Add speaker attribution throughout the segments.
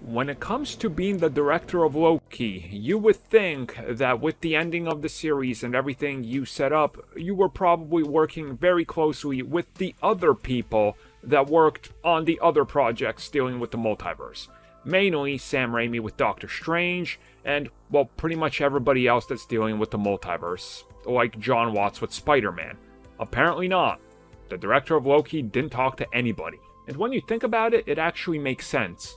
Speaker 1: When it comes to being the director of Loki, you would think that with the ending of the series and everything you set up, you were probably working very closely with the other people that worked on the other projects dealing with the multiverse. Mainly Sam Raimi with Doctor Strange, and, well, pretty much everybody else that's dealing with the multiverse, like John Watts with Spider-Man. Apparently not. The director of Loki didn't talk to anybody. And when you think about it, it actually makes sense.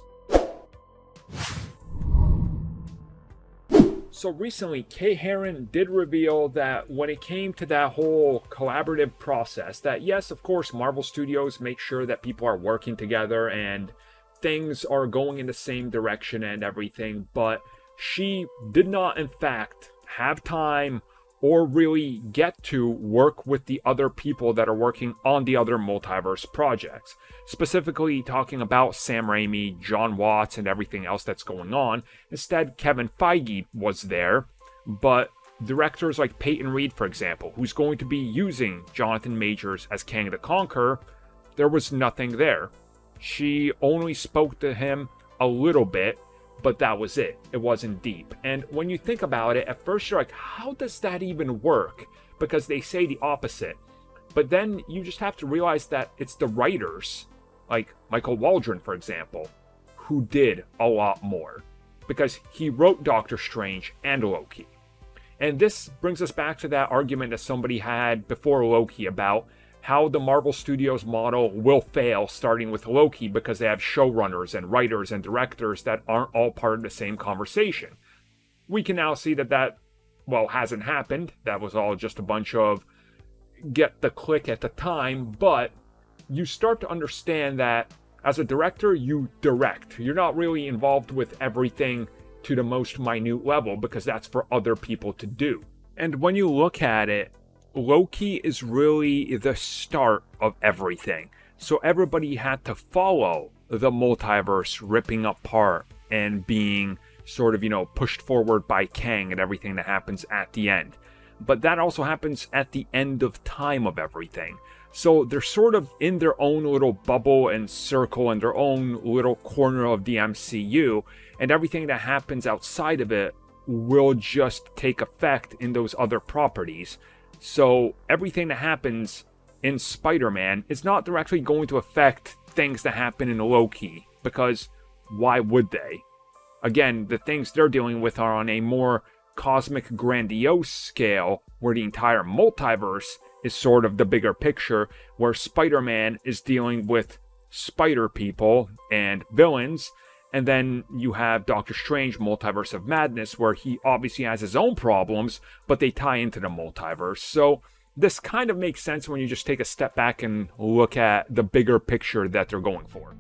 Speaker 1: So recently, Kay Herron did reveal that when it came to that whole collaborative process, that yes, of course, Marvel Studios make sure that people are working together and things are going in the same direction and everything, but she did not, in fact, have time or really get to work with the other people that are working on the other multiverse projects. Specifically talking about Sam Raimi, John Watts, and everything else that's going on. Instead, Kevin Feige was there, but directors like Peyton Reed, for example, who's going to be using Jonathan Majors as Kang the Conqueror, there was nothing there. She only spoke to him a little bit, but that was it. It wasn't deep. And when you think about it, at first you're like, how does that even work? Because they say the opposite. But then you just have to realize that it's the writers, like Michael Waldron, for example, who did a lot more. Because he wrote Doctor Strange and Loki. And this brings us back to that argument that somebody had before Loki about how the Marvel Studios model will fail starting with Loki because they have showrunners and writers and directors that aren't all part of the same conversation. We can now see that, well, hasn't happened. That was all just a bunch of get the click at the time, but you start to understand that as a director, you direct. You're not really involved with everything to the most minute level because that's for other people to do. And when you look at it, Loki is really the start of everything. So everybody had to follow the multiverse ripping apart and being sort of, pushed forward by Kang and everything that happens at the end. But that also happens at the end of time of everything. So they're sort of in their own little bubble and circle and their own little corner of the MCU, and everything that happens outside of it will just take effect in those other properties. So everything that happens in Spider-Man is not directly going to affect things that happen in Loki, because why would they? Again, the things they're dealing with are on a more cosmic, grandiose scale, where the entire multiverse is sort of the bigger picture, where Spider-Man is dealing with spider people and villains, and then you have Doctor Strange, Multiverse of Madness, where he obviously has his own problems, but they tie into the multiverse. So this kind of makes sense when you just take a step back and look at the bigger picture that they're going for.